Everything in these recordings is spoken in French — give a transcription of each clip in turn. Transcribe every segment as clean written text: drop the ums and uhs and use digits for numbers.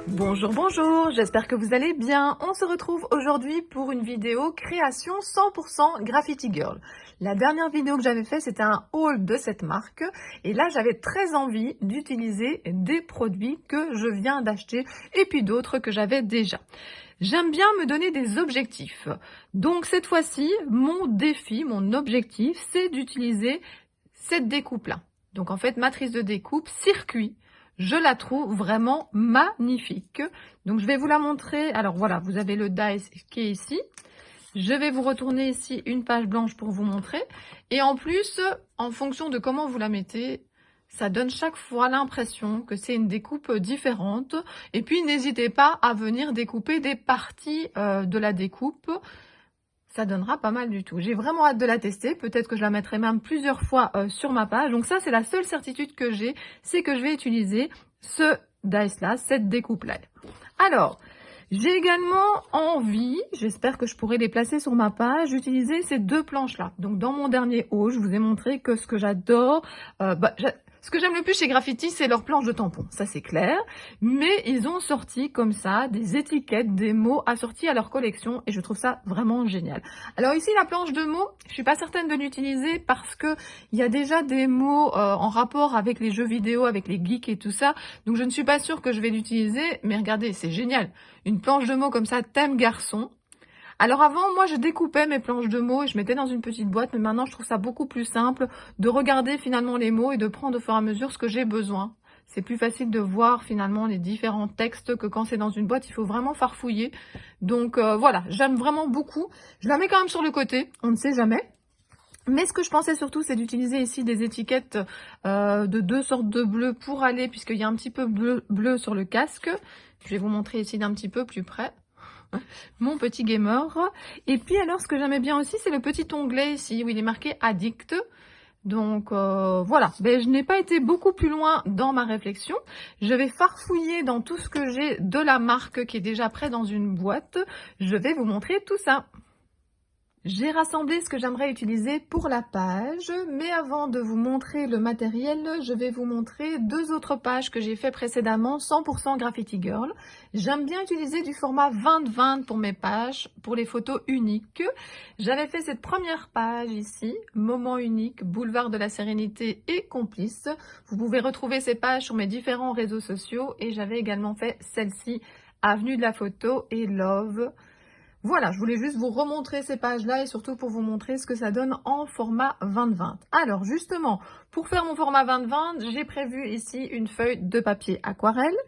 Bonjour, bonjour, j'espère que vous allez bien. On se retrouve aujourd'hui pour une vidéo création 100% Graffiti Girl. La dernière vidéo que j'avais fait, c'était un haul de cette marque. Et là, j'avais très envie d'utiliser des produits que je viens d'acheter et puis d'autres que j'avais déjà. J'aime bien me donner des objectifs. Donc cette fois-ci, mon défi, mon objectif, c'est d'utiliser cette découpe-là. Donc en fait, matrice de découpe, circuit. Je la trouve vraiment magnifique. Donc, je vais vous la montrer. Alors, voilà, vous avez le dice qui est ici. Je vais vous retourner ici une page blanche pour vous montrer. Et en plus, en fonction de comment vous la mettez, ça donne chaque fois l'impression que c'est une découpe différente. Et puis, n'hésitez pas à venir découper des parties de la découpe. Ça donnera pas mal du tout. J'ai vraiment hâte de la tester. Peut-être que je la mettrai même plusieurs fois sur ma page. Donc ça, c'est la seule certitude que j'ai, c'est que je vais utiliser ce dice-là, cette découpe-là. Alors, j'ai également envie, j'espère que je pourrai les placer sur ma page, d'utiliser ces deux planches-là. Donc dans mon dernier haul, je vous ai montré que ce que j'adore, ce que j'aime le plus chez Graffiti, c'est leur planche de tampons, ça c'est clair. Mais ils ont sorti comme ça des étiquettes, des mots assortis à leur collection et je trouve ça vraiment génial. Alors ici, la planche de mots, je suis pas certaine de l'utiliser parce que il y a déjà des mots en rapport avec les jeux vidéo, avec les geeks et tout ça. Donc je ne suis pas sûre que je vais l'utiliser, mais regardez, c'est génial. Une planche de mots comme ça, thème garçon. Alors avant, moi, je découpais mes planches de mots et je mettais dans une petite boîte, mais maintenant, je trouve ça beaucoup plus simple de regarder finalement les mots et de prendre au fur et à mesure ce que j'ai besoin. C'est plus facile de voir finalement les différents textes que quand c'est dans une boîte, il faut vraiment farfouiller. Donc voilà, j'aime vraiment beaucoup. Je la mets quand même sur le côté, on ne sait jamais. Mais ce que je pensais surtout, c'est d'utiliser ici des étiquettes de deux sortes de bleu pour aller, puisqu'il y a un petit peu bleu sur le casque. Je vais vous montrer ici d'un petit peu plus près. Mon petit gamer. Et puis alors, ce que j'aimais bien aussi, c'est le petit onglet ici, où il est marqué Addict. Donc voilà, je n'ai pas été beaucoup plus loin dans ma réflexion. Je vais farfouiller dans tout ce que j'ai de la marque qui est déjà prêt dans une boîte. Je vais vous montrer tout ça. J'ai rassemblé ce que j'aimerais utiliser pour la page, mais avant de vous montrer le matériel, je vais vous montrer deux autres pages que j'ai fait précédemment, 100% Graffiti Girl. J'aime bien utiliser du format 20-20 pour mes pages, pour les photos uniques. J'avais fait cette première page ici, moment unique, boulevard de la sérénité et complice. Vous pouvez retrouver ces pages sur mes différents réseaux sociaux et j'avais également fait celle-ci, avenue de la photo et love. Voilà, je voulais juste vous remontrer ces pages-là et surtout pour vous montrer ce que ça donne en format 20-20. Alors justement, pour faire mon format 20-20, j'ai prévu ici une feuille de papier aquarelle.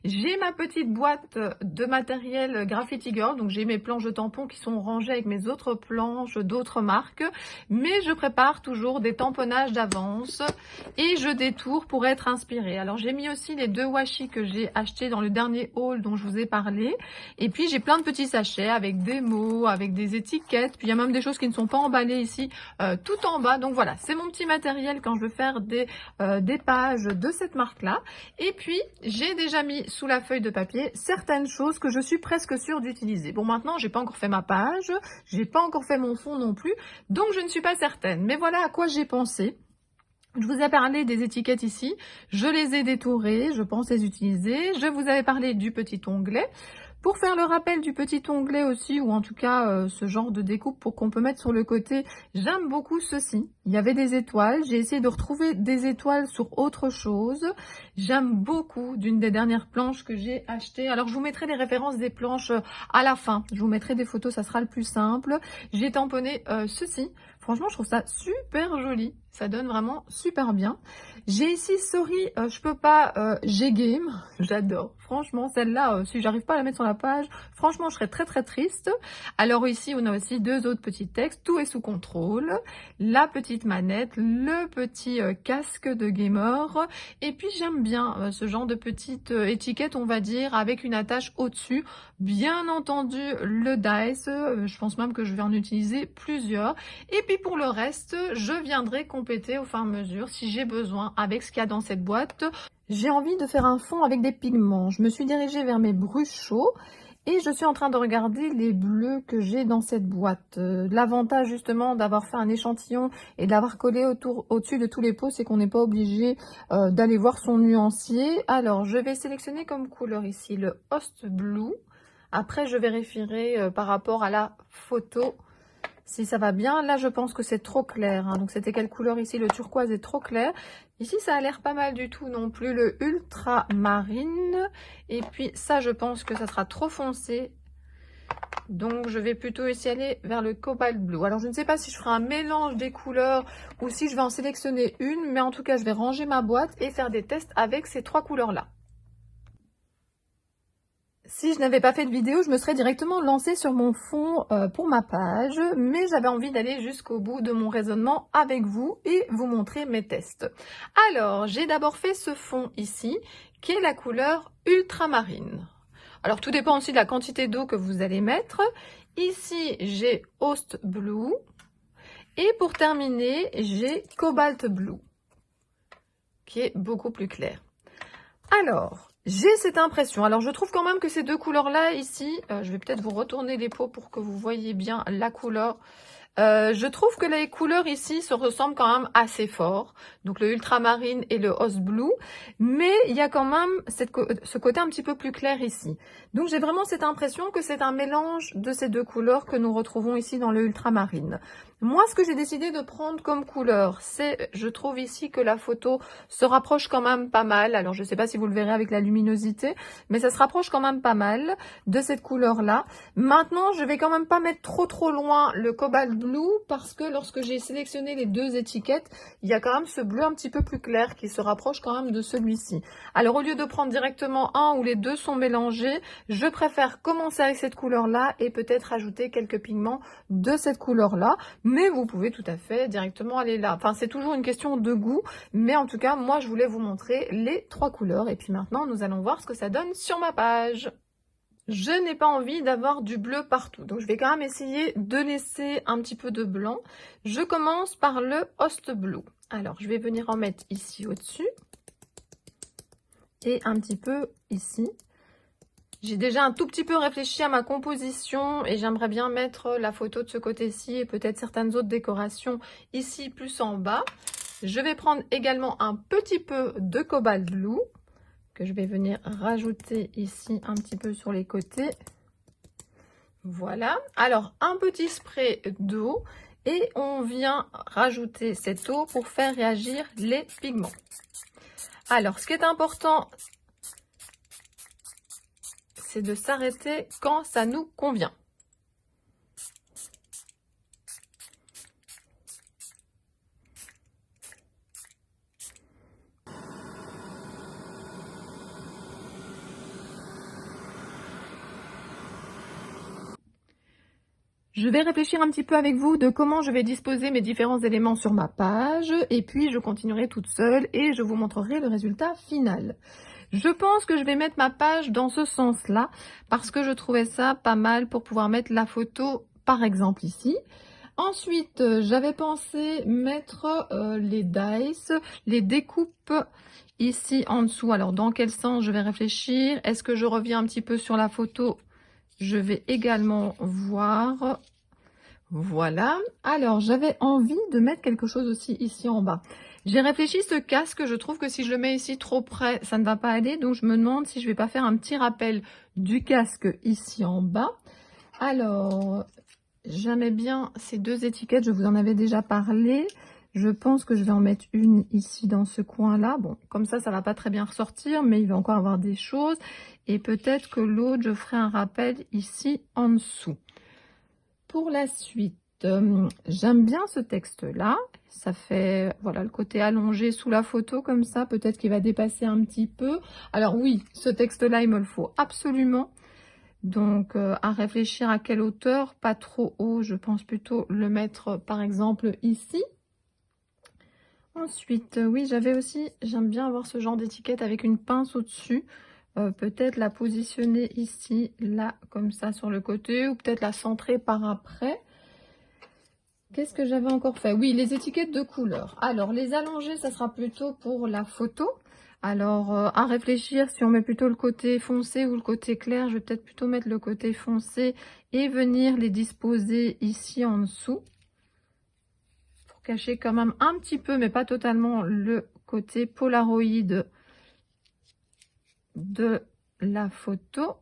J'ai ma petite boîte de matériel Graffiti Girl, donc j'ai mes planches de tampons qui sont rangées avec mes autres planches d'autres marques. Mais je prépare toujours des tamponnages d'avance et je détourne pour être inspirée. Alors j'ai mis aussi les deux washi que j'ai achetés dans le dernier haul dont je vous ai parlé. Et puis j'ai plein de petits sachets avec des mots, avec des étiquettes. Puis il y a même des choses qui ne sont pas emballées ici, tout en bas. Donc voilà, c'est mon petit matériel quand je veux faire des pages de cette marque-là. Et puis j'ai déjà mis sous la feuille de papier certaines choses que je suis presque sûre d'utiliser. Bon, maintenant, j'ai pas encore fait ma page, j'ai pas encore fait mon fond non plus, donc je ne suis pas certaine. Mais voilà à quoi j'ai pensé. Je vous ai parlé des étiquettes ici, je les ai détourées, je pense les utiliser. Je vous avais parlé du petit onglet. Pour faire le rappel du petit onglet aussi, ou en tout cas ce genre de découpe pour qu'on peut mettre sur le côté, j'aime beaucoup ceci. Il y avait des étoiles, j'ai essayé de retrouver des étoiles sur autre chose. J'aime beaucoup d'une des dernières planches que j'ai achetées. Alors je vous mettrai les références des planches à la fin. Je vous mettrai des photos, ça sera le plus simple. J'ai tamponné ceci. Franchement, je trouve ça super joli. Ça donne vraiment super bien. J'ai ici Sorry, je peux pas, j'ai game. J'adore. Franchement, celle-là, si j'arrive pas à la mettre sur la page, franchement, je serais très très triste. Alors ici, on a aussi deux autres petits textes. Tout est sous contrôle. La petite manette, le petit casque de gamer. Et puis, j'aime bien ce genre de petite étiquette, on va dire, avec une attache au-dessus. Bien entendu, le dice. Je pense même que je vais en utiliser plusieurs. Et puis, pour le reste, je viendrai compléter au fur et à mesure si j'ai besoin avec ce qu'il y a dans cette boîte. J'ai envie de faire un fond avec des pigments. Je me suis dirigée vers mes brushos Et je suis en train de regarder les bleus que j'ai dans cette boîte. L'avantage justement d'avoir fait un échantillon et d'avoir collé au-dessus de tous les pots, c'est qu'on n'est pas obligé d'aller voir son nuancier. Alors, je vais sélectionner comme couleur ici le Host Blue. Après, je vérifierai par rapport à la photo si ça va bien. Là, je pense que c'est trop clair. Hein. Donc, c'était quelle couleur ici? Le turquoise est trop clair. Ici, ça a l'air pas mal du tout non plus. Le ultramarine. Et puis, ça, je pense que ça sera trop foncé. Donc, je vais plutôt essayer d'aller vers le cobalt blue. Alors, je ne sais pas si je ferai un mélange des couleurs ou si je vais en sélectionner une. Mais en tout cas, je vais ranger ma boîte et faire des tests avec ces trois couleurs-là. Si je n'avais pas fait de vidéo, je me serais directement lancée sur mon fond pour ma page, mais j'avais envie d'aller jusqu'au bout de mon raisonnement avec vous et vous montrer mes tests. Alors, j'ai d'abord fait ce fond ici, qui est la couleur ultramarine. Alors, tout dépend aussi de la quantité d'eau que vous allez mettre. Ici, j'ai Host Blue. Et pour terminer, j'ai Cobalt Blue, qui est beaucoup plus clair. Alors, j'ai cette impression. Alors, je trouve quand même que ces deux couleurs-là, ici, je vais peut-être vous retourner les pots pour que vous voyez bien la couleur. Je trouve que les couleurs ici se ressemblent quand même assez fort. Donc, le ultramarine et le Host Blue. Mais il y a quand même ce côté un petit peu plus clair ici. Donc, j'ai vraiment cette impression que c'est un mélange de ces deux couleurs que nous retrouvons ici dans le ultramarine. Moi, ce que j'ai décidé de prendre comme couleur, c'est, je trouve ici que la photo se rapproche quand même pas mal. Alors, je ne sais pas si vous le verrez avec la luminosité, mais ça se rapproche quand même pas mal de cette couleur-là. Maintenant, je vais quand même pas mettre trop loin le Cobalt Blue parce que lorsque j'ai sélectionné les deux étiquettes, il y a quand même ce bleu un petit peu plus clair qui se rapproche quand même de celui-ci. Alors, au lieu de prendre directement un où les deux sont mélangés, je préfère commencer avec cette couleur-là et peut-être ajouter quelques pigments de cette couleur-là. Mais vous pouvez tout à fait directement aller là. Enfin, c'est toujours une question de goût. Mais en tout cas, moi, je voulais vous montrer les trois couleurs. Et puis maintenant, nous allons voir ce que ça donne sur ma page. Je n'ai pas envie d'avoir du bleu partout. Donc, je vais quand même essayer de laisser un petit peu de blanc. Je commence par le Host Blue. Alors, je vais venir en mettre ici au-dessus. Et un petit peu ici. J'ai déjà un tout petit peu réfléchi à ma composition et j'aimerais bien mettre la photo de ce côté-ci et peut-être certaines autres décorations ici plus en bas. Je vais prendre également un petit peu de Cobalt Blue que je vais venir rajouter ici un petit peu sur les côtés. Voilà. Alors, un petit spray d'eau et on vient rajouter cette eau pour faire réagir les pigments. Alors, ce qui est important, c'est de s'arrêter quand ça nous convient. Je vais réfléchir un petit peu avec vous de comment je vais disposer mes différents éléments sur ma page et puis je continuerai toute seule et je vous montrerai le résultat final. Je pense que je vais mettre ma page dans ce sens-là parce que je trouvais ça pas mal pour pouvoir mettre la photo par exemple ici. Ensuite, j'avais pensé mettre les dice, les découpes ici en dessous. Alors dans quel sens je vais réfléchir? Est-ce que je reviens un petit peu sur la photo? Je vais également voir. Voilà. Alors, j'avais envie de mettre quelque chose aussi ici en bas. J'ai réfléchi ce casque. Je trouve que si je le mets ici trop près, ça ne va pas aller. Donc, je me demande si je vais pas faire un petit rappel du casque ici en bas. Alors, j'aimais bien ces deux étiquettes. Je vous en avais déjà parlé. Je pense que je vais en mettre une ici dans ce coin-là. Bon, comme ça va pas très bien ressortir, mais il va encore avoir des choses. Et peut-être que l'autre, je ferai un rappel ici en dessous. Pour la suite, j'aime bien ce texte-là. Ça fait, voilà, le côté allongé sous la photo comme ça. Peut-être qu'il va dépasser un petit peu. Alors oui, ce texte-là, il me le faut absolument. Donc, à réfléchir à quelle hauteur, pas trop haut. Je pense plutôt le mettre, par exemple, ici. Ensuite, oui, j'aime bien avoir ce genre d'étiquette avec une pince au-dessus. Peut-être la positionner ici, là, comme ça, sur le côté, ou peut-être la centrer par après. Qu'est-ce que j'avais encore fait? Oui, les étiquettes de couleur. Alors, les allonger, ça sera plutôt pour la photo. Alors, à réfléchir si on met plutôt le côté foncé ou le côté clair. Je vais peut-être plutôt mettre le côté foncé et venir les disposer ici en dessous. Pour cacher quand même un petit peu, mais pas totalement, le côté Polaroid de la photo.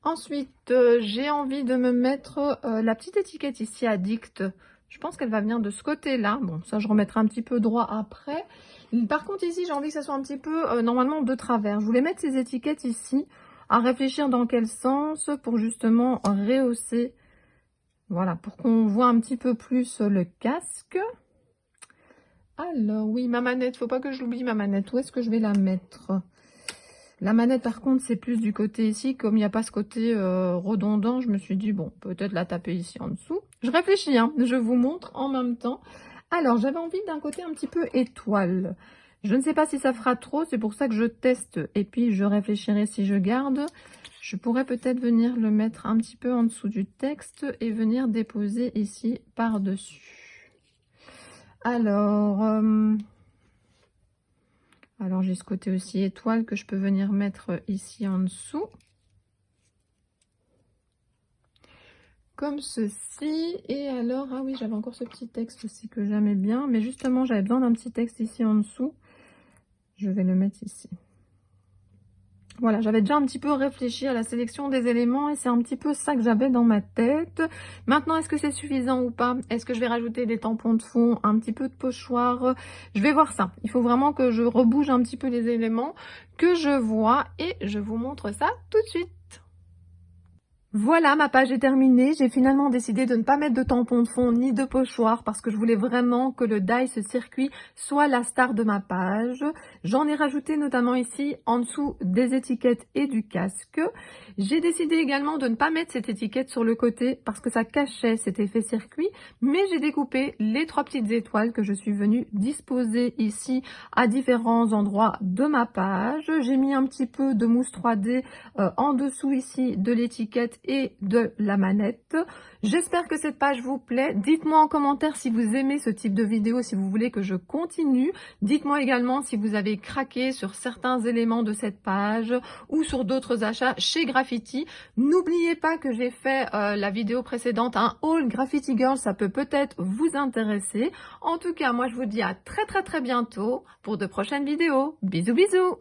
Ensuite, j'ai envie de me mettre la petite étiquette ici Addict. Je pense qu'elle va venir de ce côté-là. Bon, ça, je remettrai un petit peu droit après. Par contre, ici, j'ai envie que ça soit un petit peu, normalement, de travers. Je voulais mettre ces étiquettes ici, à réfléchir dans quel sens pour justement rehausser. Voilà, pour qu'on voit un petit peu plus le casque. Alors, oui, ma manette, faut pas que je l'oublie, ma manette. Où est-ce que je vais la mettre? La manette, par contre, c'est plus du côté ici. Comme il n'y a pas ce côté redondant, je me suis dit, bon, peut-être la taper ici en dessous. Je réfléchis, hein, je vous montre en même temps. Alors, j'avais envie d'un côté un petit peu étoile. Je ne sais pas si ça fera trop, c'est pour ça que je teste. Et puis, je réfléchirai si je garde. Je pourrais peut-être venir le mettre un petit peu en dessous du texte et venir déposer ici par-dessus. Alors, j'ai ce côté aussi étoile que je peux venir mettre ici en dessous. Comme ceci. Et alors, ah oui, j'avais encore ce petit texte aussi que j'aimais bien. Mais justement, j'avais besoin d'un petit texte ici en dessous. Je vais le mettre ici. Voilà, j'avais déjà un petit peu réfléchi à la sélection des éléments et c'est un petit peu ça que j'avais dans ma tête. Maintenant, est-ce que c'est suffisant ou pas? Est-ce que je vais rajouter des tampons de fond, un petit peu de pochoir? Je vais voir ça. Il faut vraiment que je rebouge un petit peu les éléments, que je vois et je vous montre ça tout de suite. Voilà, ma page est terminée. J'ai finalement décidé de ne pas mettre de tampon de fond ni de pochoir parce que je voulais vraiment que le die, ce circuit, soit la star de ma page. J'en ai rajouté notamment ici en dessous des étiquettes et du casque. J'ai décidé également de ne pas mettre cette étiquette sur le côté parce que ça cachait cet effet circuit, mais j'ai découpé les 3 petites étoiles que je suis venue disposer ici à différents endroits de ma page. J'ai mis un petit peu de mousse 3D en dessous ici de l'étiquette et de la manette. J'espère que cette page vous plaît. Dites-moi en commentaire si vous aimez ce type de vidéo, si vous voulez que je continue. Dites-moi également si vous avez craqué sur certains éléments de cette page ou sur d'autres achats chez Graffiti. N'oubliez pas que j'ai fait la vidéo précédente, un haul Graffiti Girl, ça peut peut-être vous intéresser. En tout cas, moi je vous dis à très bientôt pour de prochaines vidéos. Bisous bisous.